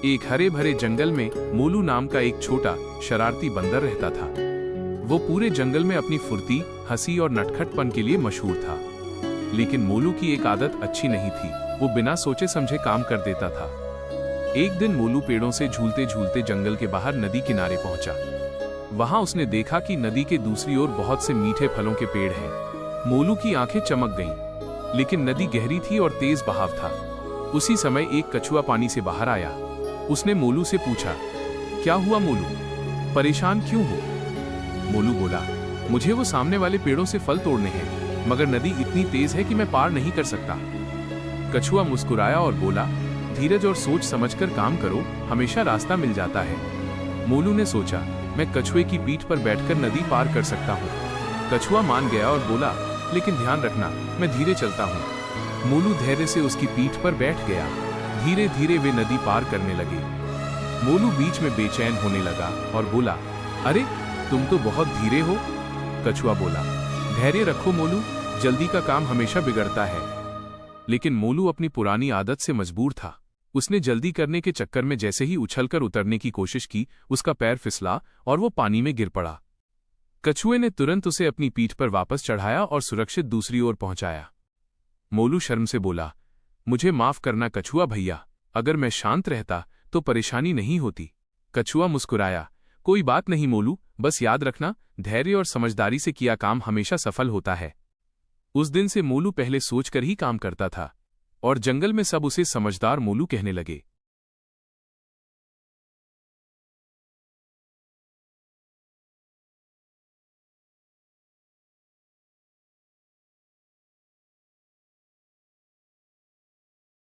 एक हरे भरे जंगल में मोलू नाम का एक छोटा शरारती बंदर रहता था। वो पूरे जंगल में अपनी फुर्ती, हंसी और नटखटपन के लिए मशहूर था। लेकिन मोलू की एक आदत अच्छी नहीं थी। वो बिना सोचे समझे काम कर देता था। एक दिन मोलू पेड़ों से झूलते झूलते जंगल के बाहर नदी किनारे पहुंचा। वहां उसने देखा कि नदी के दूसरी ओर बहुत से मीठे फलों के पेड़ हैं। मोलू की आंखें चमक गईं, लेकिन नदी गहरी थी और तेज बहाव था। उसी समय एक कछुआ पानी से बाहर आया। उसने मोलू से पूछा, क्या हुआ मोलू, परेशान क्यों हो? मोलू बोला, मुझे वो सामने वाले पेड़ों से फल तोड़ने हैं, मगर नदी इतनी तेज है कि मैं पार नहीं कर सकता। कछुआ मुस्कुराया और बोला, धीरज और सोच समझकर काम करो, हमेशा रास्ता मिल जाता है। मोलू ने सोचा, मैं कछुए की पीठ पर बैठकर नदी पार कर सकता हूँ। कछुआ मान गया और बोला, लेकिन ध्यान रखना, मैं धीरे चलता हूँ। मोलू धैर्य से उसकी पीठ पर बैठ गया। धीरे धीरे वे नदी पार करने लगे। मोलू बीच में बेचैन होने लगा और बोला, अरे तुम तो बहुत धीरे हो। कछुआ बोला, धैर्य रखो मोलू, जल्दी का काम हमेशा बिगड़ता है। लेकिन मोलू अपनी पुरानी आदत से मजबूर था। उसने जल्दी करने के चक्कर में जैसे ही उछलकर उतरने की कोशिश की, उसका पैर फिसला और वो पानी में गिर पड़ा। कछुए ने तुरंत उसे अपनी पीठ पर वापस चढ़ाया और सुरक्षित दूसरी ओर पहुंचाया। मोलू शर्म से बोला, मुझे माफ करना कछुआ भैया, अगर मैं शांत रहता तो परेशानी नहीं होती। कछुआ मुस्कुराया, कोई बात नहीं मोलू, बस याद रखना, धैर्य और समझदारी से किया काम हमेशा सफल होता है। उस दिन से मोलू पहले सोचकर ही काम करता था और जंगल में सब उसे समझदार मोलू कहने लगे।